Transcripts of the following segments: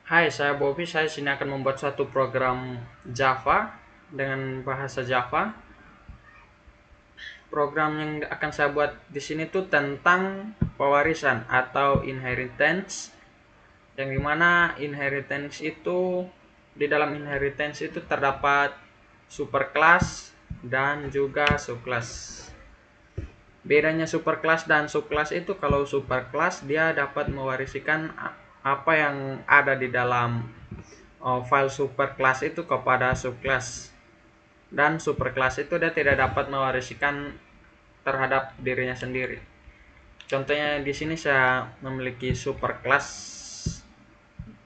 Hai, saya Bobby. Saya sini akan membuat satu program Java dengan bahasa Java. Program yang akan saya buat di sini tuh tentang pewarisan atau inheritance. Yang dimana inheritance itu di dalam inheritance itu terdapat superclass dan juga subclass. Bedanya superclass dan subclass itu, kalau superclass dia dapat mewariskan apa yang ada di dalam file superclass itu kepada subclass, dan superclass itu dia tidak dapat mewariskan terhadap dirinya sendiri. Contohnya di sini saya memiliki superclass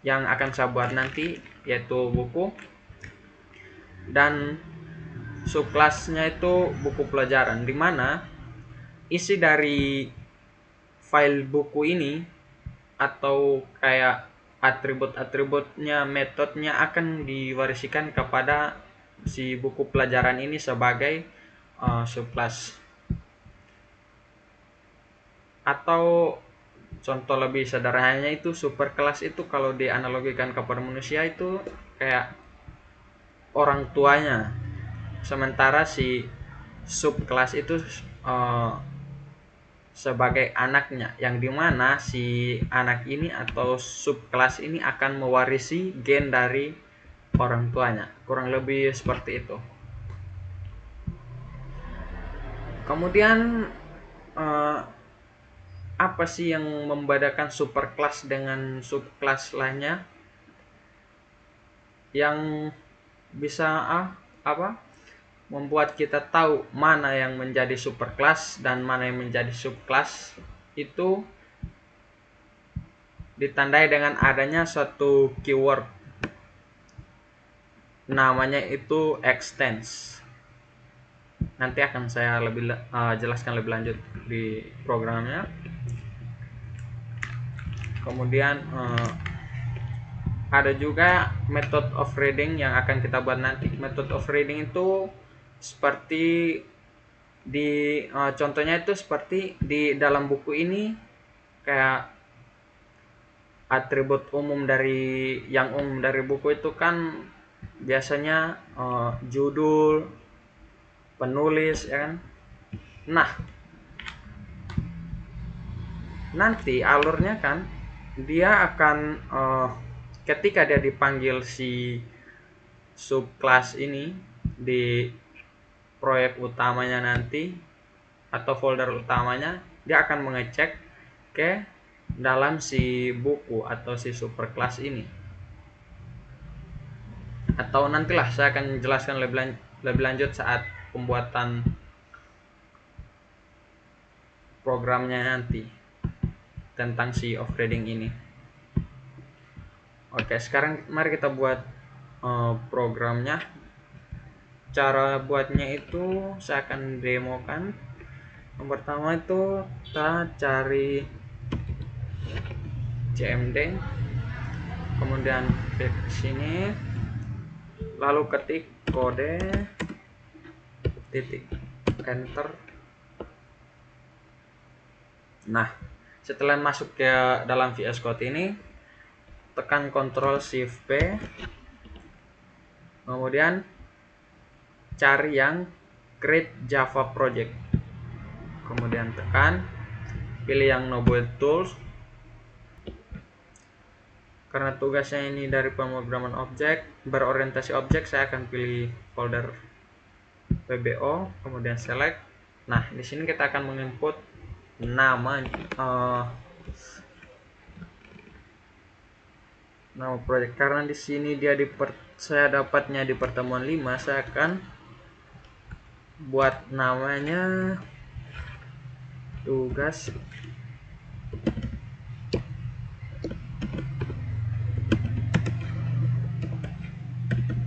yang akan saya buat nanti, yaitu buku, dan subclassnya itu buku pelajaran, di mana isi dari file buku ini atau kayak atribut-atributnya, metodenya akan diwarisikan kepada si buku pelajaran ini sebagai subclass. Atau contoh lebih sederhananya itu superclass itu kalau dianalogikan kepada manusia itu kayak orang tuanya, sementara si subclass itu sebagai anaknya, yang dimana si anak ini atau subclass ini akan mewarisi gen dari orang tuanya, kurang lebih seperti itu. Kemudian apa sih yang membedakan superclass dengan subclass lainnya yang bisa membuat kita tahu mana yang menjadi superclass dan mana yang menjadi subclass? Itu ditandai dengan adanya suatu keyword, namanya itu extends. Nanti akan saya jelaskan lebih lanjut di programnya. Kemudian ada juga method of reading yang akan kita buat nanti. Method of reading itu seperti di contohnya itu seperti di dalam buku ini, kayak atribut umum dari buku itu kan biasanya judul, penulis, ya kan. Nah, nanti alurnya kan dia akan ketika dia dipanggil si subclass ini di proyek utamanya nanti atau folder utamanya, dia akan mengecek ke dalam si buku atau si superclass ini. Atau nantilah saya akan jelaskan lebih lanjut saat pembuatan programnya nanti tentang si offgrading ini. Oke, sekarang mari kita buat programnya. Cara buatnya itu saya akan demokan. Yang pertama itu kita cari cmd, kemudian ke sini, lalu ketik kode titik enter. Nah, setelah masuk ke dalam VS Code ini, tekan Ctrl Shift P, kemudian cari yang create Java project, kemudian tekan, pilih yang no build tools. Karena tugasnya ini dari pemrograman objek berorientasi objek, saya akan pilih folder PBO, kemudian select. Nah, di sini kita akan menginput nama project. Karena di sini dia saya dapatnya di pertemuan 5, saya akan buat namanya tugas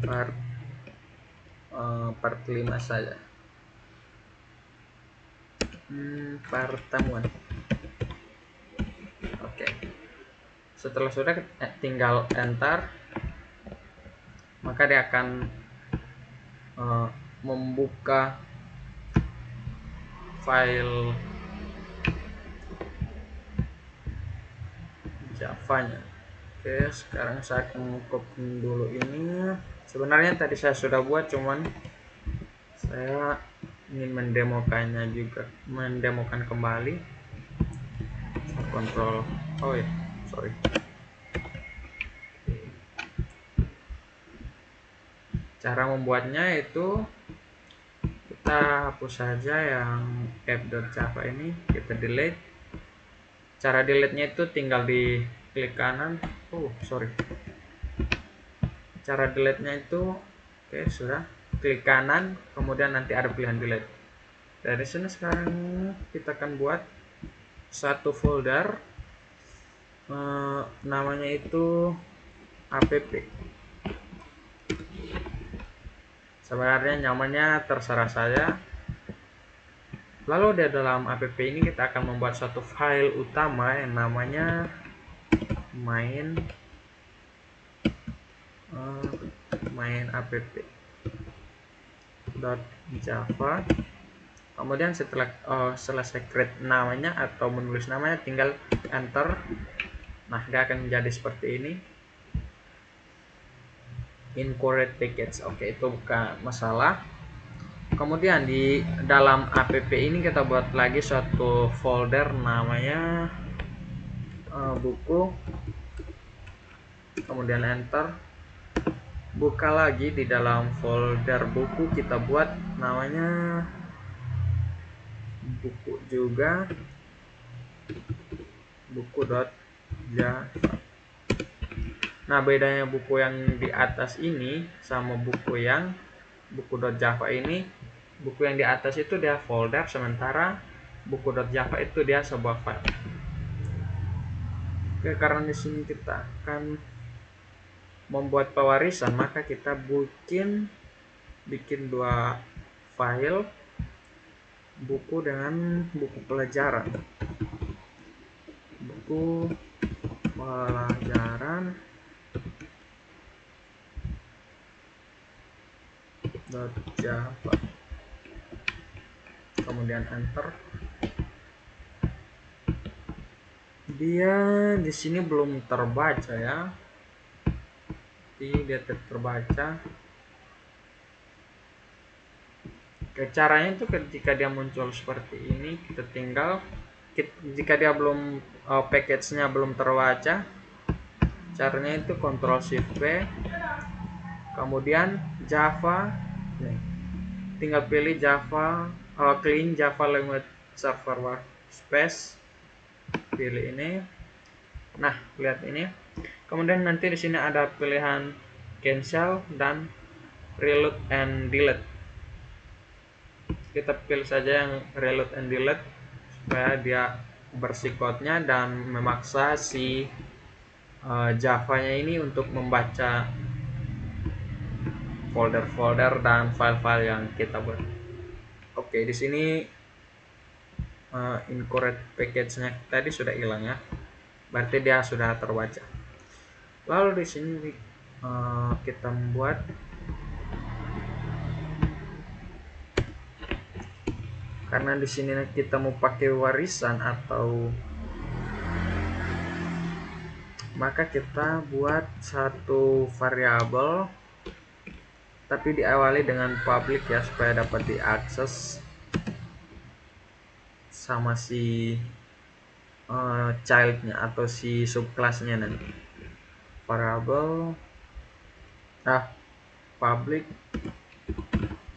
part 5 saja. Pertemuan. Oke. Setelah sudah, tinggal enter, maka dia akan membuka file Java-nya. Oke, sekarang saya akan copy dulu ini. Sebenarnya tadi saya sudah buat, cuman saya ingin mendemokan kembali. Kontrol, oh ya, sorry. Cara membuatnya itu kita hapus saja yang app.java ini, kita delete. Cara delete nya itu tinggal di klik kanan. Sorry, cara delete nya itu oke, sudah klik kanan, kemudian nanti ada pilihan delete. Dari sini sekarang kita akan buat satu folder, namanya itu app. Sebenarnya nyamannya terserah saya. Lalu di dalam app ini kita akan membuat satu file utama yang namanya main app.java. Kemudian setelah selesai create namanya atau menulis namanya, tinggal enter. Nah, dia akan menjadi seperti ini. Incorrect package, oke, itu bukan masalah. Kemudian di dalam app ini kita buat lagi suatu folder namanya buku, kemudian enter. Buka lagi di dalam folder buku, kita buat namanya buku juga, buku.java. Nah, bedanya buku yang di atas ini sama buku.java ini, buku yang di atas itu dia folder, sementara buku.java itu dia sebuah file. Oke, karena di sini kita akan membuat pewarisan, maka kita bikin dua file, buku dengan buku pelajaran. Buku pelajaran .java, kemudian enter. Dia di sini belum terbaca ya, dia terbaca. Caranya itu ketika dia muncul seperti ini, kita tinggal, jika dia belum package-nya belum terbaca, caranya itu Ctrl Shift V, kemudian Java, tinggal pilih Java, clean Java language server workspace, pilih ini. Nah, lihat ini. Kemudian nanti di sini ada pilihan cancel dan reload and delete. Kita pilih saja yang reload and delete supaya dia bersih-code-nya dan memaksa si Java-nya ini untuk membaca folder-folder dan file-file yang kita buat. Oke, di sini incorrect package-nya tadi sudah hilang ya, berarti dia sudah terbaca. Lalu di sini kita membuat karena di sini kita mau pakai warisan atau, maka kita buat satu variabel tapi diawali dengan public ya, supaya dapat diakses sama si childnya atau si subclassnya nanti. Variabel public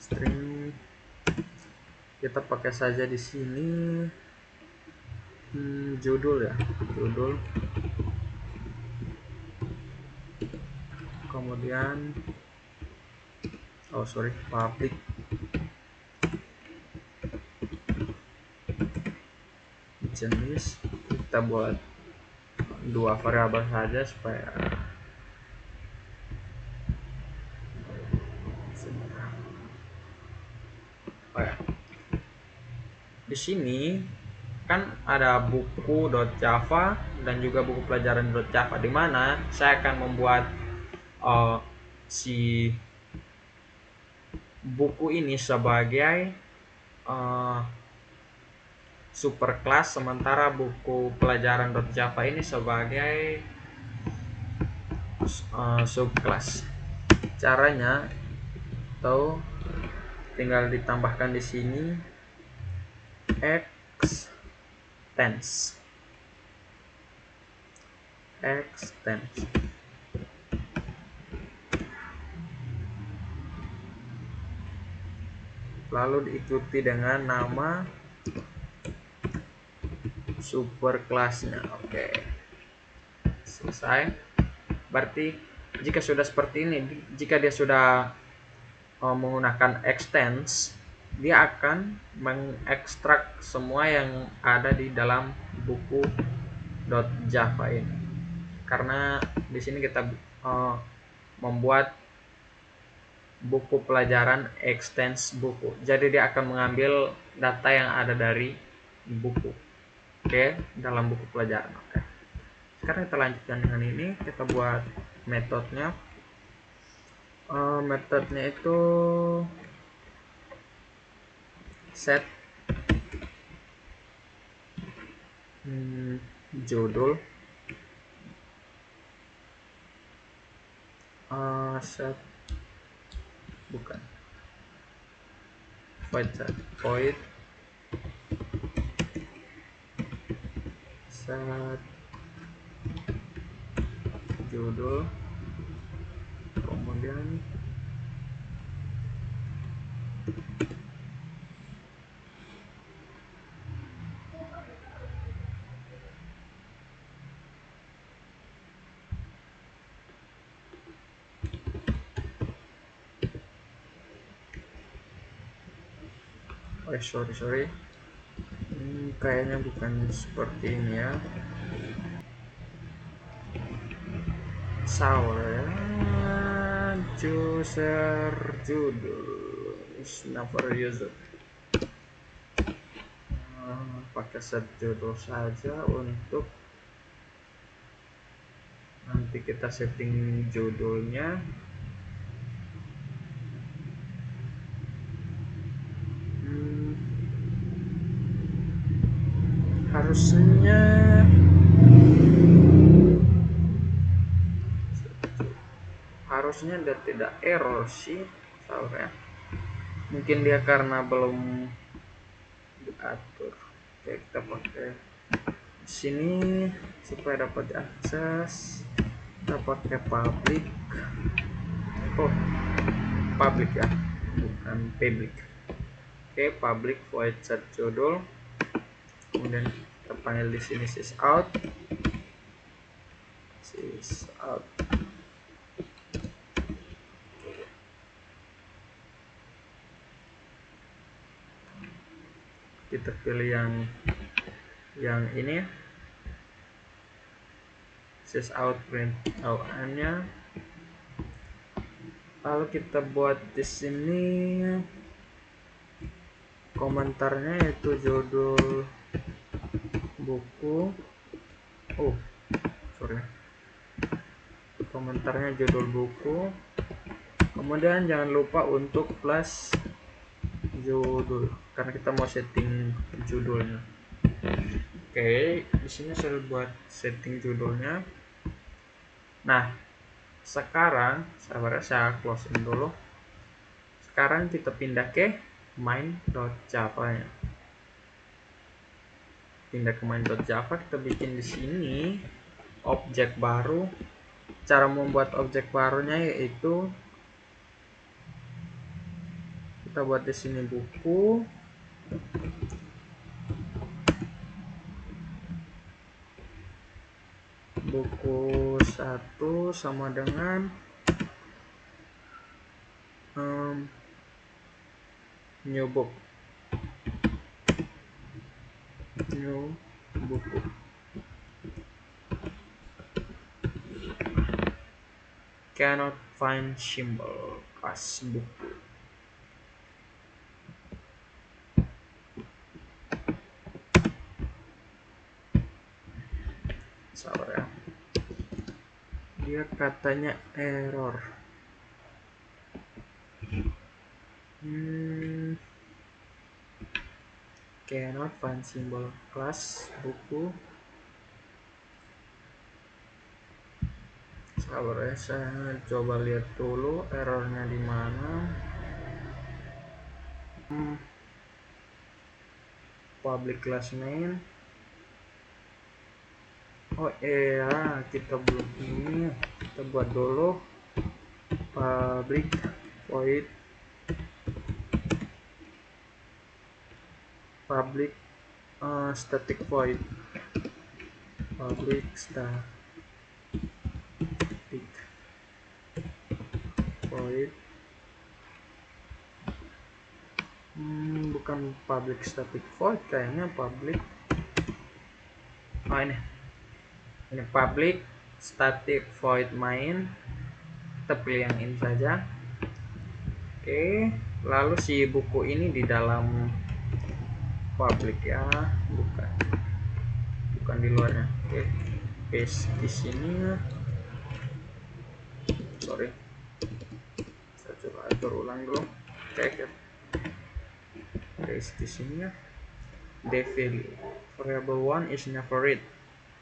string, kita pakai saja di sini judul ya, judul, kemudian public jenis, kita buat dua variabel saja supaya di sini kan ada buku.java dan juga buku pelajaran.java, di mana saya akan membuat si buku ini sebagai superclass, sementara buku pelajaran.java ini sebagai subclass. Caranya atau tinggal ditambahkan di sini extends lalu diikuti dengan nama superclassnya. Oke, selesai. Berarti jika sudah seperti ini, jika dia sudah menggunakan extends, dia akan mengekstrak semua yang ada di dalam buku .java ini. Karena di sini kita membuat buku pelajaran extends buku, jadi dia akan mengambil data yang ada dari buku, dalam buku pelajaran. Sekarang kita lanjutkan dengan ini, kita buat metodenya. Metodenya itu set judul, set bukan void set judul, kemudian sorry kayaknya bukan seperti ini ya, sour user judul is never used. Pakai set judul saja untuk nanti kita setting judulnya. Harusnya dia tidak error sih, ya. Mungkin dia karena belum diatur. Oke, kita pakai sini supaya dapat akses. Kita pakai public ya, bukan public. Public void set judul, kemudian kita panggil di sini sysout. Kita pilih yang ini, sysout print nya. Lalu kita buat di sini komentarnya yaitu judul buku. Komentarnya judul buku. Kemudian jangan lupa untuk plus judul karena kita mau setting judulnya. Di sini saya buat setting judulnya. Nah, sekarang saya close dulu. Sekarang kita pindah ke main.java nya. Pindah ke main.java, kita bikin di sini objek baru. Cara membuat objek barunya yaitu kita buat di sini buku. Buku 1 sama dengan new book. New buku. Cannot find symbol pas buku. Sabar ya. Dia katanya error. Cannot find symbol class buku. Sabar ya, saya coba lihat dulu errornya di mana. Public class main. Oh iya, kita belum ini. Kita buat dulu public void public static void public static void bukan public static void, kayaknya public ini public static void main. Kita pilih yang ini saja. Oke, lalu si buku ini di dalam public ya, bukan di luarnya. Oke, paste di sini ya. Sorry, saya coba atur ulang dulu. Oke, paste di sini ya. Devil variable one is never read,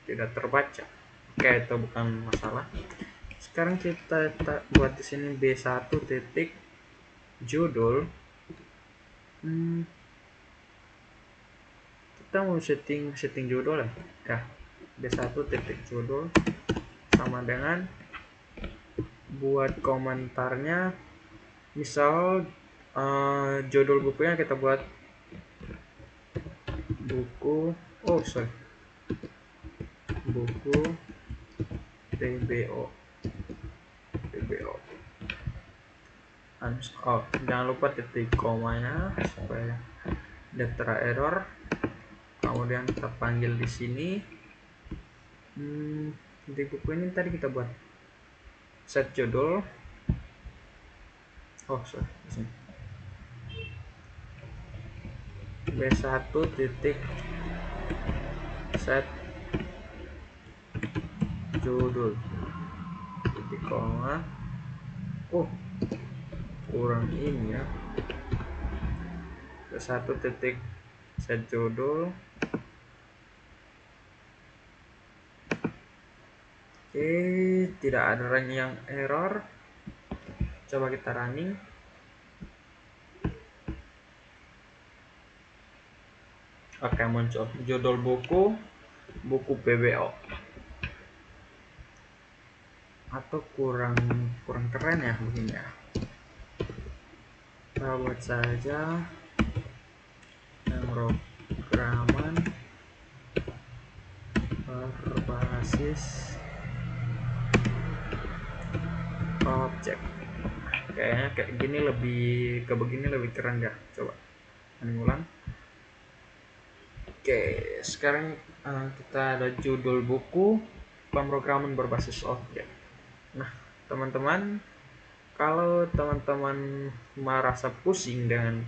tidak terbaca. Oke, itu bukan masalah. Sekarang kita buat di sini B1 titik judul. Kita mau setting judul ya. B1 titik judul sama dengan buat komentarnya, misal judul bukunya kita buat buku buku TBO. Jangan lupa titik komanya supaya tidak error. Kemudian kita panggil di sini. Di buku ini tadi kita buat set judul. B1 titik set judul titik koma. Kurang ini ya. B1 titik set judul. Oke, tidak ada yang error. Coba kita running. Oke, muncul judul buku PBO. Atau kurang keren ya begini ya. Kita buat saja pemrograman berbasis objek. Kayaknya kayak gini lebih keren ya. Coba ulang. Oke, sekarang kita ada judul buku pemrograman berbasis objek. Nah, teman-teman, kalau teman-teman merasa pusing dengan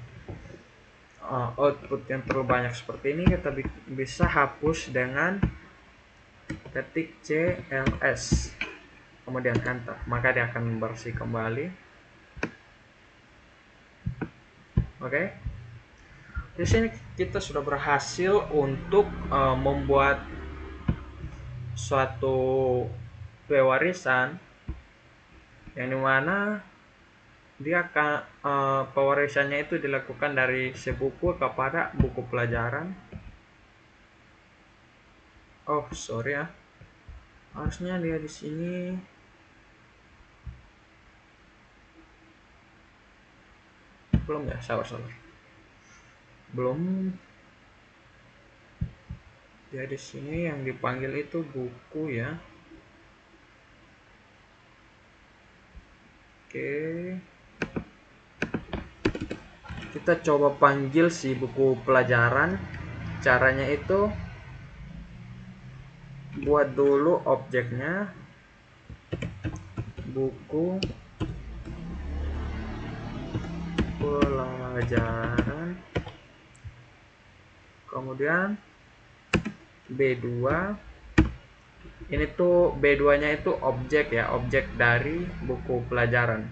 output yang terlalu banyak seperti ini, kita bisa hapus dengan ketik CLS kemudian enter, maka dia akan bersih kembali. Oke, di sini kita sudah berhasil untuk membuat suatu pewarisan yang dimana dia akan pewarisannya itu dilakukan dari sebuku kepada buku pelajaran. Sorry ya, harusnya dia di sini belum ya, sabar belum. Dia di sini yang dipanggil itu buku ya. Oke, kita coba panggil si buku pelajaran. Caranya itu buat dulu objeknya buku pelajaran, kemudian B2. Ini tuh B2 nya itu objek ya, objek dari buku pelajaran,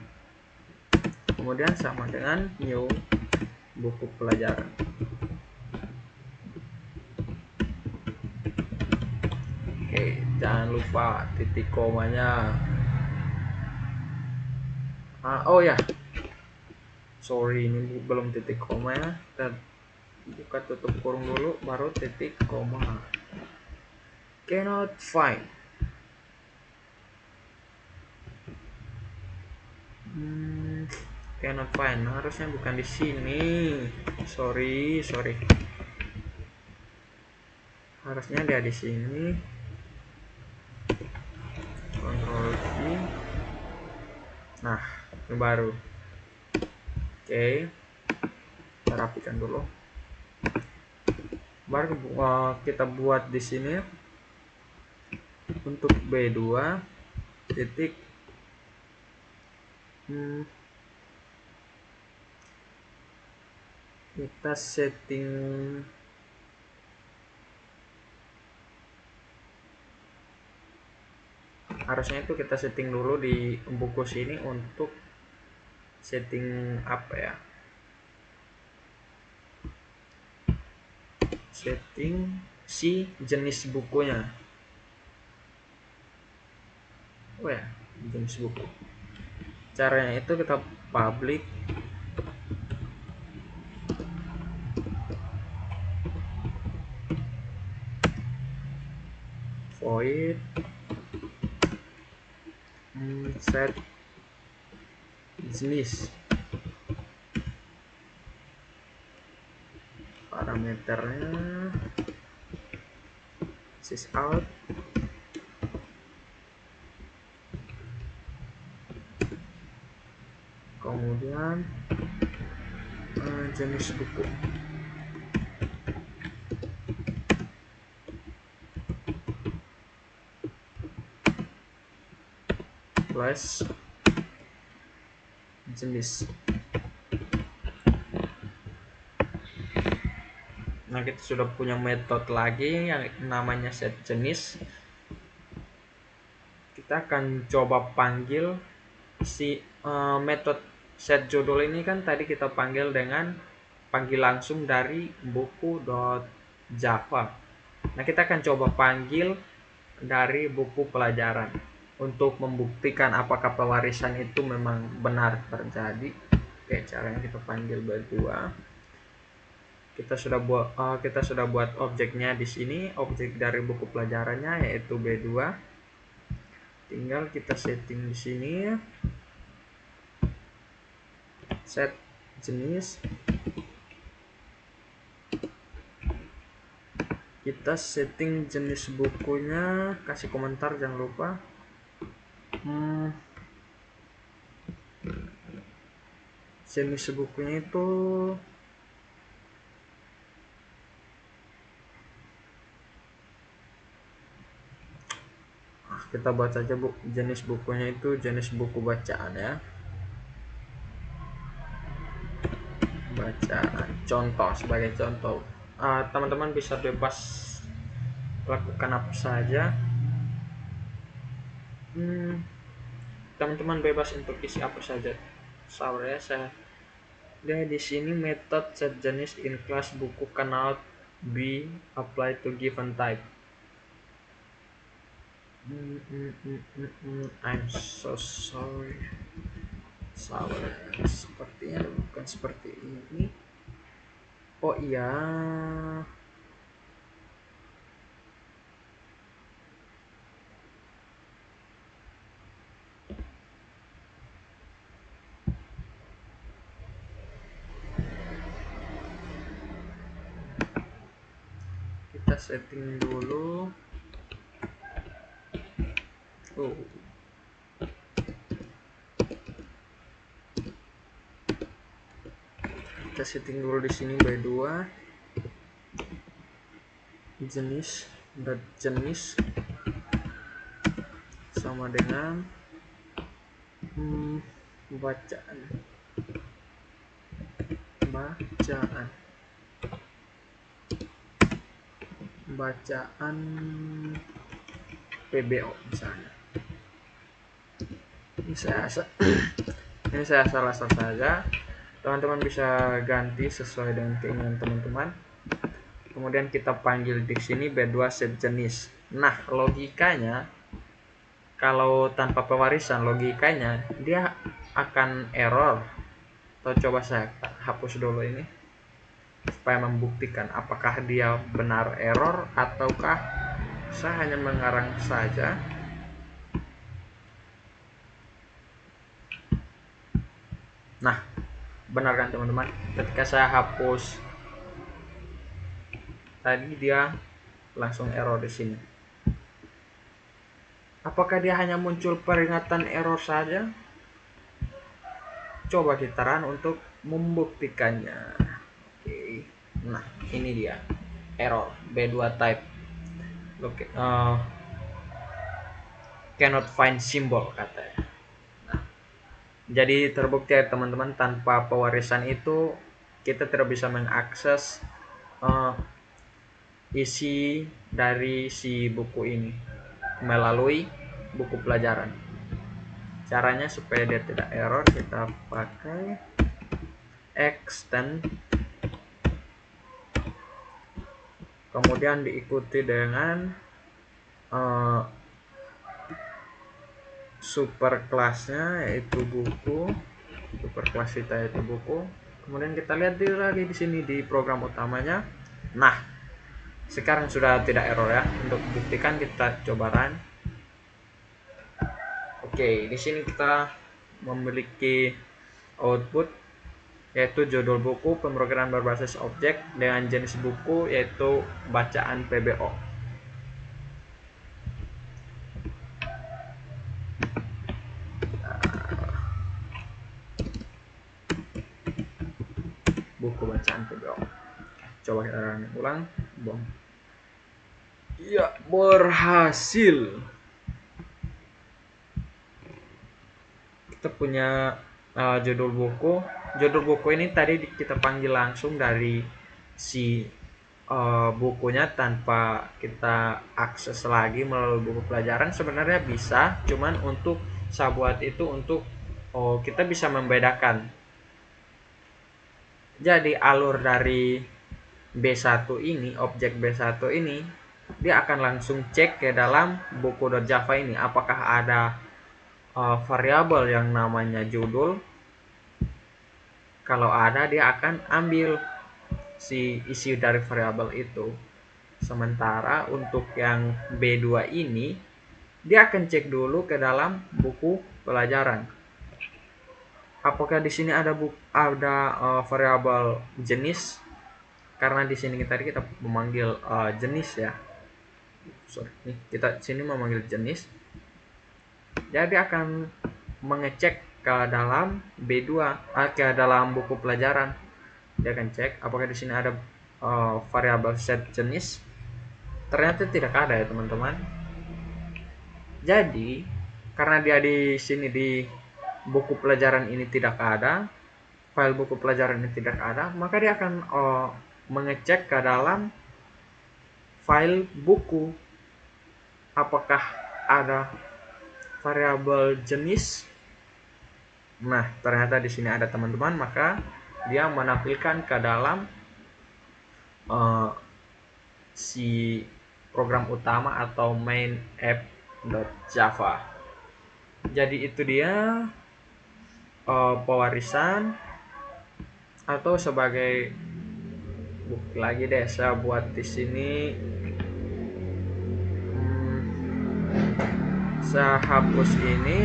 kemudian sama dengan new buku pelajaran. Oke, jangan lupa titik komanya. Oh ya, sorry, ini belum titik koma ya. Kita buka tutup kurung dulu baru titik koma. Cannot find. Cannot find, harusnya bukan di sini. Sorry. Harusnya dia di sini. Ctrl V. Nah, ini baru. Oke, kita rapikan dulu. Baru kita buat di sini untuk B2 titik kita setting harusnya itu kita setting dulu di buku sini untuk setting apa ya, setting si jenis bukunya. Oh ya, jenis buku. Caranya itu kita public void set jenis, parameternya sysout, kemudian jenis buku. Plus jenis. Nah, kita sudah punya metode lagi yang namanya set jenis. Kita akan coba panggil si metode set judul ini kan tadi kita panggil dengan panggil langsung dari buku.java. Nah, kita akan coba panggil dari buku pelajaran untuk membuktikan apakah pewarisan itu memang benar terjadi. Oke, caranya kita panggil berdua. Kita sudah buat objeknya di sini, objek dari buku pelajarannya yaitu B2. Tinggal kita setting di sini set jenis. Kita setting jenis bukunya, kasih komentar jangan lupa. Jenis bukunya itu kita buat saja jenis bukunya itu jenis buku bacaan ya, bacaan contoh. Sebagai contoh, teman-teman bisa bebas lakukan apa saja, teman-teman bebas untuk isi apa saja. Dia di sini method set jenis in class buku cannot be applied to given type. I'm so sorry. Sepertinya bukan seperti ini. Oh iya, kita setting dulu. Kita setting dulu di sini B2 jenis sama dengan bacaan PBO misalnya. Ini saya salah saja. Teman-teman bisa ganti sesuai dengan keinginan teman-teman. Kemudian kita panggil di sini B2 set jenis. Nah, logikanya kalau tanpa pewarisan, logikanya dia akan error. Atau coba saya hapus dulu ini supaya membuktikan apakah dia benar error ataukah saya hanya mengarang saja. Nah, benar kan teman-teman? Ketika saya hapus tadi dia langsung error di sini. Apakah dia hanya muncul peringatan error saja? Coba kita run untuk membuktikannya. Oke. Nah, ini dia error B2 type. Oke, cannot find symbol katanya. Nah, jadi terbukti ya teman-teman, tanpa pewarisan itu kita tidak bisa mengakses isi dari si buku ini melalui buku pelajaran. Caranya supaya dia tidak error, kita pakai extend, kemudian diikuti dengan super kelasnya yaitu buku, super kelas kita yaitu buku. Kemudian kita lihat lagi di sini di program utamanya. Nah, sekarang sudah tidak error ya. Untuk buktikan kita coba run. Oke, di sini kita memiliki output yaitu judul buku, pemrograman berbasis objek dengan jenis buku yaitu bacaan PBO. Buku bacaan PBO. Coba kita ulang. Bom. Iya, berhasil. Kita punya judul buku. Judul buku ini tadi kita panggil langsung dari si bukunya tanpa kita akses lagi melalui buku pelajaran. Sebenarnya bisa, cuman untuk saya buat itu untuk kita bisa membedakan. Jadi alur dari B1 ini, objek B1 ini, dia akan langsung cek ke dalam buku.java ini apakah ada variabel yang namanya judul. Kalau ada, dia akan ambil si isi dari variabel itu. Sementara untuk yang B2 ini, dia akan cek dulu ke dalam buku pelajaran. Apakah di sini ada variabel jenis? Karena di sini tadi kita memanggil jenis ya. Sorry, kita sini memanggil jenis. Jadi akan mengecek ke dalam B2, ke dalam buku pelajaran. Dia akan cek apakah di sini ada variabel set jenis. Ternyata tidak ada ya teman-teman. Jadi karena dia di sini di buku pelajaran ini tidak ada, file buku pelajaran ini tidak ada, maka dia akan mengecek ke dalam file buku apakah ada variabel jenis. Nah, ternyata di sini ada teman-teman, maka dia menampilkan ke dalam si program utama atau main app.java. Jadi itu dia pewarisan, atau sebagai bukti lagi deh saya buat di sini. Saya hapus ini.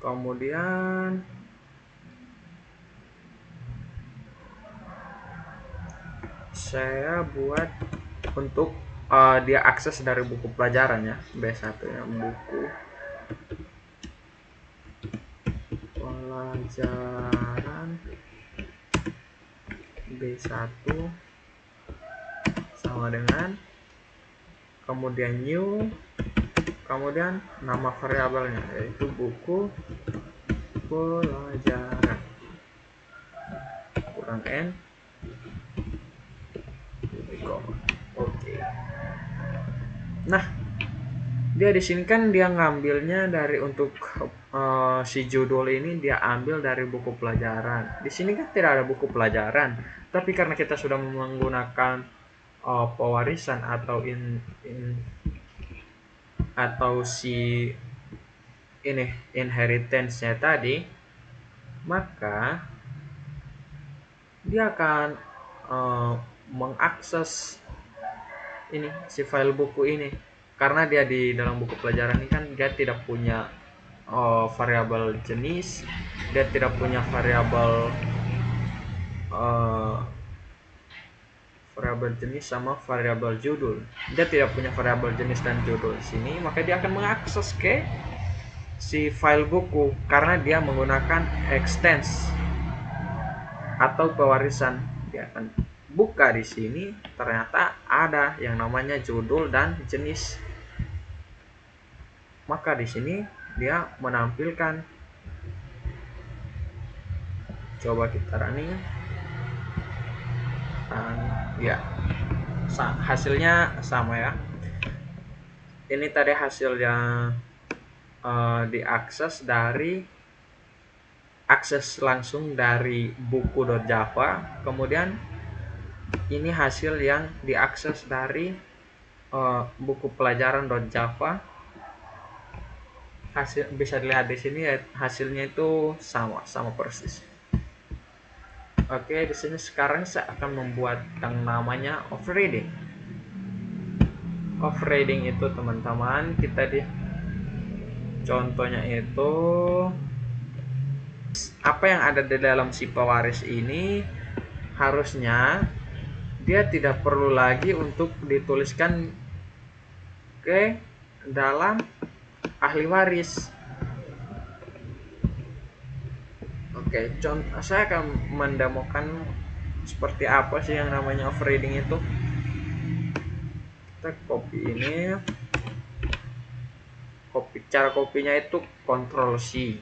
Kemudian saya buat untuk dia akses dari buku pelajaran ya, B1 ya, buku pelajaran B1 sama dengan kemudian new, kemudian nama variabelnya yaitu buku pelajaran kurang n. Oke. Nah, dia di sini kan dia ngambilnya dari untuk si judul ini dia ambil dari buku pelajaran. Di sini kan tidak ada buku pelajaran, tapi karena kita sudah menggunakan pewarisan atau atau si ini inheritance-nya tadi, maka dia akan mengakses ini si file buku ini, karena dia di dalam buku pelajaran ini kan dia tidak punya variabel jenis, dia tidak punya variabel jenis sama variabel judul. Dia tidak punya variabel jenis dan judul di sini, maka dia akan mengakses ke si file buku karena dia menggunakan extends atau pewarisan. Dia akan buka di sini, ternyata ada yang namanya judul dan jenis. Maka di sini dia menampilkan, coba kita running, dan ya hasilnya sama ya. Ini tadi hasil yang diakses dari akses langsung dari buku.java, kemudian ini hasil yang diakses dari buku pelajaran.java. Hasil bisa dilihat di sini ya, hasilnya itu sama persis. Oke, di sini sekarang saya akan membuat yang namanya overriding. Overriding itu teman-teman, kita di contohnya itu apa yang ada di dalam si pewaris ini harusnya dia tidak perlu lagi untuk dituliskan ke dalam ahli waris. Oke, contoh saya akan mendemokan seperti apa sih yang namanya overriding itu. Kita copy ini, cara kopinya itu Ctrl C,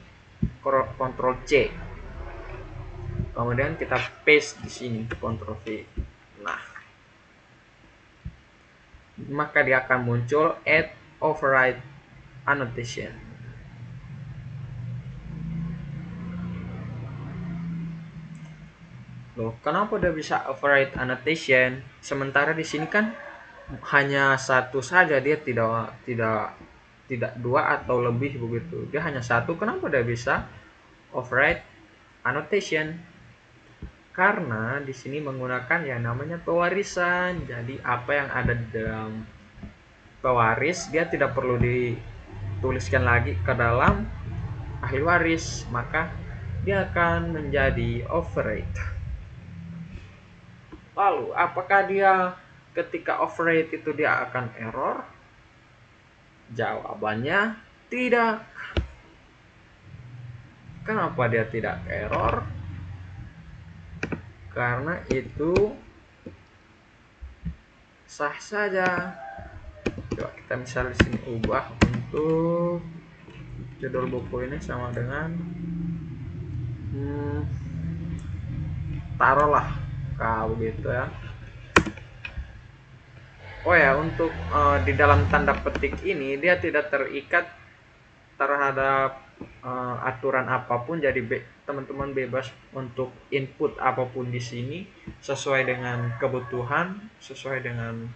Ctrl C, kemudian kita paste di sini Ctrl V. Nah, maka dia akan muncul add override annotation. Loh, kenapa dia bisa override annotation? Sementara di sini kan hanya satu saja, dia tidak dua atau lebih begitu. Dia hanya satu. Kenapa dia bisa override annotation? Karena di sini menggunakan yang namanya pewarisan. Jadi apa yang ada di dalam pewaris dia tidak perlu dituliskan lagi ke dalam ahli waris, maka dia akan menjadi override. Lalu apakah dia ketika override itu dia akan error? Jawabannya tidak. Kenapa dia tidak error? Karena itu sah saja. Coba kita misalnya di sini ubah untuk judul buku ini sama dengan taruhlah begitu ya. Oh ya, untuk di dalam tanda petik ini dia tidak terikat terhadap aturan apapun, jadi teman-teman bebas untuk input apapun di sini sesuai dengan kebutuhan, sesuai dengan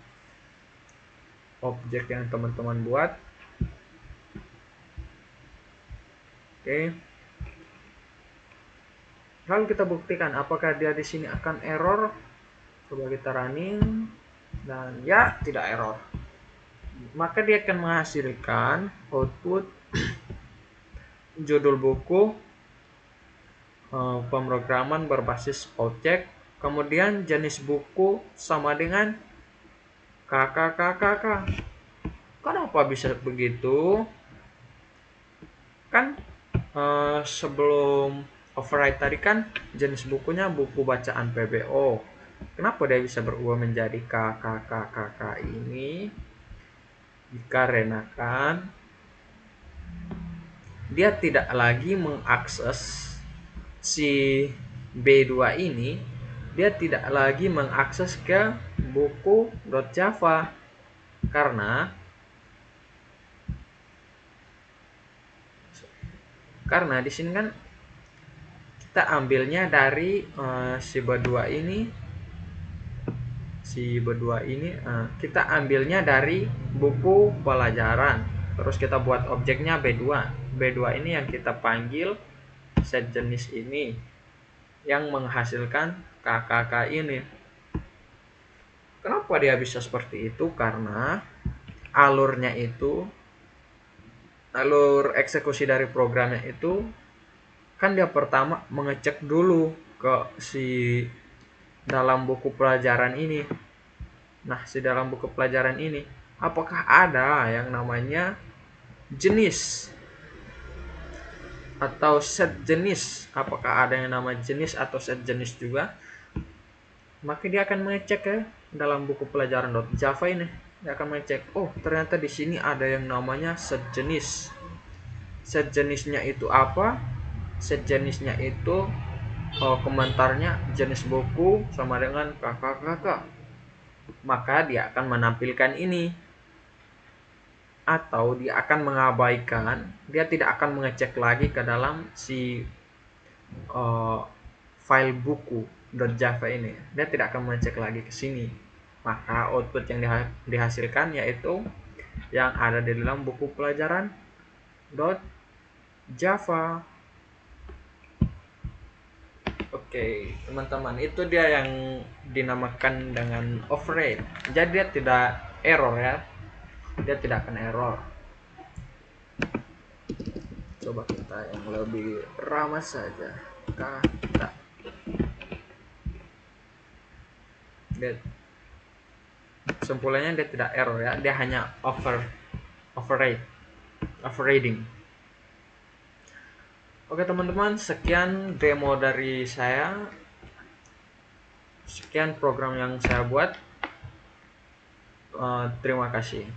objek yang teman-teman buat. Oke. Lalu kita buktikan apakah dia di sini akan error. Coba kita running dan ya tidak error. Maka dia akan menghasilkan output judul buku, pemrograman berbasis objek, kemudian jenis buku sama dengan KKKKK. Kenapa bisa begitu? Kan sebelum override tadi kan jenis bukunya buku bacaan PBO. Kenapa dia bisa berubah menjadi KKKKK ini? Dikarenakan dia tidak lagi mengakses si B2 ini, dia tidak lagi mengakses ke buku.java karena di sini kan kita ambilnya dari si B2 ini si B2 ini kita ambilnya dari buku pelajaran, terus kita buat objeknya B2. B2 ini yang kita panggil set jenis ini yang menghasilkan KKK ini. Kenapa dia bisa seperti itu? Karena alurnya itu, alur eksekusi dari programnya itu kan dia pertama mengecek dulu ke si dalam buku pelajaran ini. Nah, si dalam buku pelajaran ini apakah ada yang namanya jenis atau set jenis? Apakah ada yang namanya jenis atau set jenis juga? Maka dia akan mengecek ke dalam buku pelajaran .java ini. Dia akan mengecek, oh ternyata di sini ada yang namanya set jenis. Set jenisnya itu apa? Set jenisnya itu komentarnya jenis buku sama dengan KKK. Maka dia akan menampilkan ini. Atau dia akan mengabaikan, dia tidak akan mengecek lagi ke dalam si file buku .java ini. Dia tidak akan mengecek lagi ke sini. Maka output yang dihasilkan yaitu yang ada di dalam buku pelajaran .java. Oke, teman-teman, itu dia yang dinamakan dengan override. Jadi dia tidak error ya. Dia tidak akan error. Coba kita yang lebih ramah saja. Kata. Dia kesimpulannya dia tidak error ya. Dia hanya overriding. Oke teman-teman, sekian demo dari saya. Sekian program yang saya buat. Terima kasih.